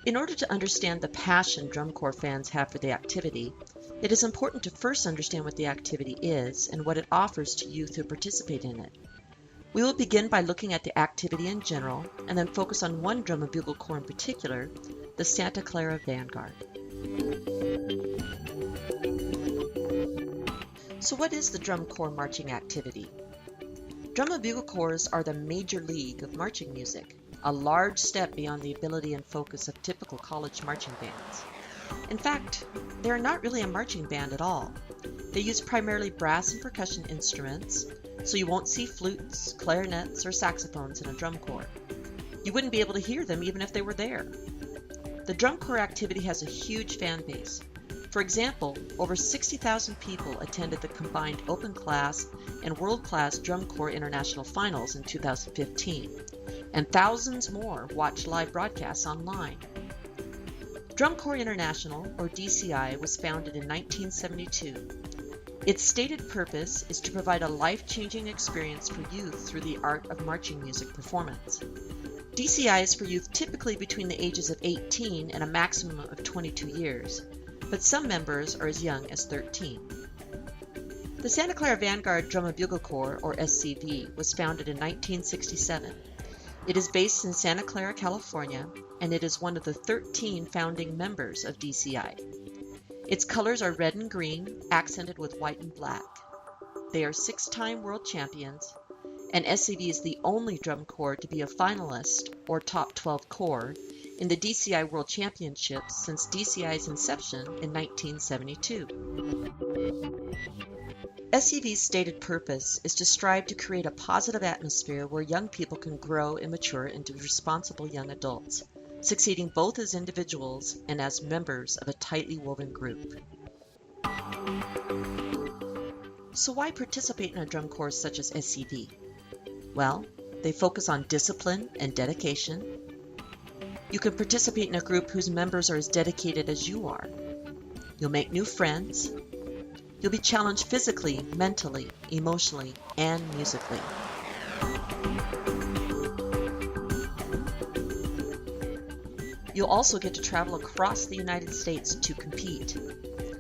In order to understand the passion drum corps fans have for the activity, it is important to first understand what the activity is and what it offers to youth who participate in it. We will begin by looking at the activity in general and then focus on one drum and bugle corps in particular, the Santa Clara Vanguard. So what is the drum corps marching activity? Drum and bugle corps are the major league of marching music, a large step beyond the ability and focus of typical college marching bands. In fact, they are not really a marching band at all. They use primarily brass and percussion instruments, so you won't see flutes, clarinets, or saxophones in a drum corps. You wouldn't be able to hear them even if they were there. The drum corps activity has a huge fan base. For example, over 60,000 people attended the combined Open Class and World Class Drum Corps International Finals in 2015, and thousands more watched live broadcasts online. Drum Corps International, or DCI, was founded in 1972. Its stated purpose is to provide a life-changing experience for youth through the art of marching music performance. DCI is for youth typically between the ages of 18 and a maximum of 22 years, but some members are as young as 13. The Santa Clara Vanguard Drum and Bugle Corps, or SCV, was founded in 1967. It is based in Santa Clara, California, and it is one of the 13 founding members of DCI. Its colors are red and green, accented with white and black. They are 6-time world champions, and SCV is the only drum corps to be a finalist, or top 12 corps, in the DCI World Championships since DCI's inception in 1972. SCV's stated purpose is to strive to create a positive atmosphere where young people can grow and mature into responsible young adults, succeeding both as individuals and as members of a tightly woven group. So why participate in a drum corps such as SCV? Well, they focus on discipline and dedication. You can participate in a group whose members are as dedicated as you are. You'll make new friends. You'll be challenged physically, mentally, emotionally, and musically. You'll also get to travel across the United States to compete.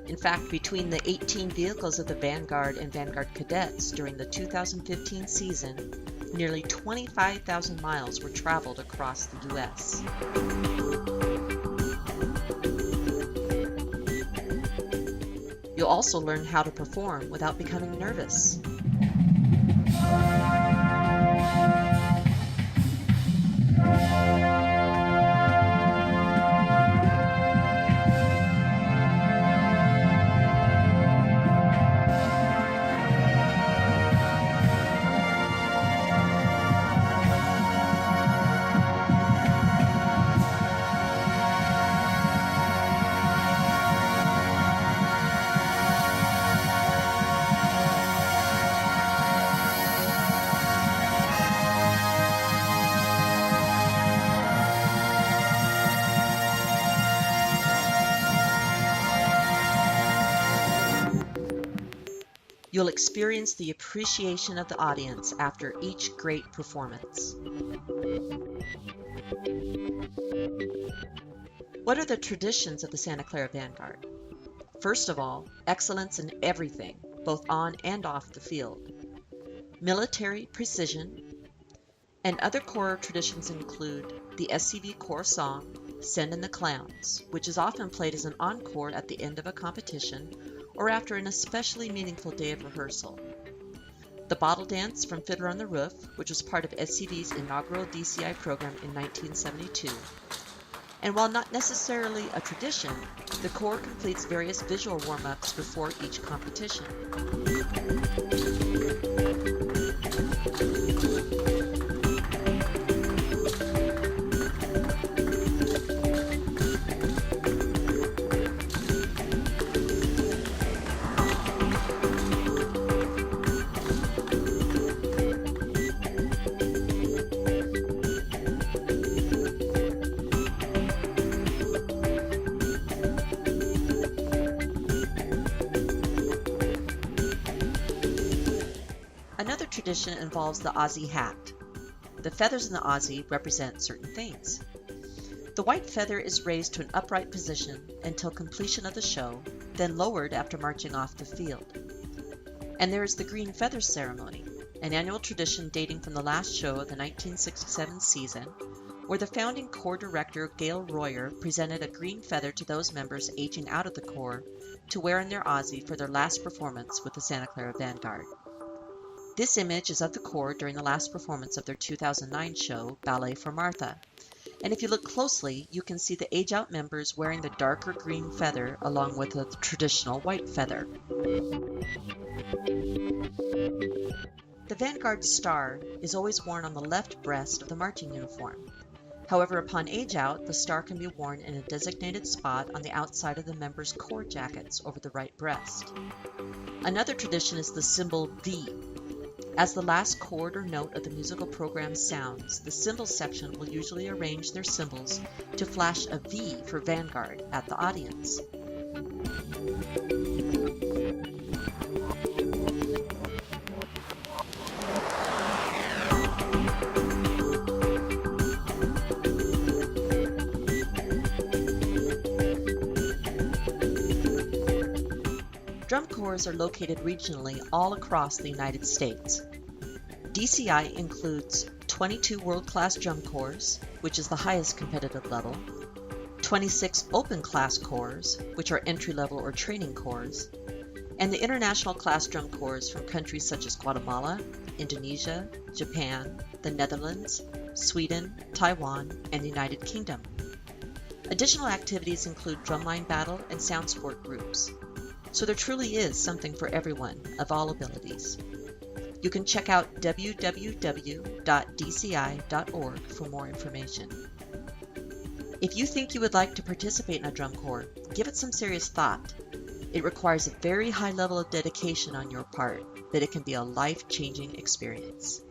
In fact, between the 18 vehicles of the Vanguard and Vanguard Cadets during the 2015 season, nearly 25,000 miles were traveled across the U.S. You'll also learn how to perform without becoming nervous. You'll experience the appreciation of the audience after each great performance. What are the traditions of the Santa Clara Vanguard? First of all, excellence in everything, both on and off the field. Military precision, and other corps traditions include the SCV corps song, Send in the Clowns, which is often played as an encore at the end of a competition or after an especially meaningful day of rehearsal. The Bottle Dance from Fiddler on the Roof, which was part of SCV's inaugural DCI program in 1972. And while not necessarily a tradition, the Corps completes various visual warm-ups before each competition. Another tradition involves the Aussie hat. The feathers in the Aussie represent certain things. The white feather is raised to an upright position until completion of the show, then lowered after marching off the field. And there is the green feather ceremony, an annual tradition dating from the last show of the 1967 season, where the founding Corps director Gail Royer presented a green feather to those members aging out of the Corps to wear in their Aussie for their last performance with the Santa Clara Vanguard. This image is of the Corps during the last performance of their 2009 show, Ballet for Martha. And if you look closely, you can see the age-out members wearing the darker green feather along with the traditional white feather. The Vanguard star is always worn on the left breast of the marching uniform. However, upon age-out, the star can be worn in a designated spot on the outside of the members' corps jackets over the right breast. Another tradition is the symbol V. As the last chord or note of the musical program sounds, the cymbals section will usually arrange their cymbals to flash a V for Vanguard at the audience. Drum corps are located regionally all across the United States. DCI includes 22 world-class drum corps, which is the highest competitive level, 26 open class corps, which are entry-level or training corps, and the international class drum corps from countries such as Guatemala, Indonesia, Japan, the Netherlands, Sweden, Taiwan, and the United Kingdom. Additional activities include drumline battle and sound sport groups. So there truly is something for everyone of all abilities. You can check out www.dci.org for more information. If you think you would like to participate in a drum corps, give it some serious thought. It requires a very high level of dedication on your part, but it can be a life-changing experience.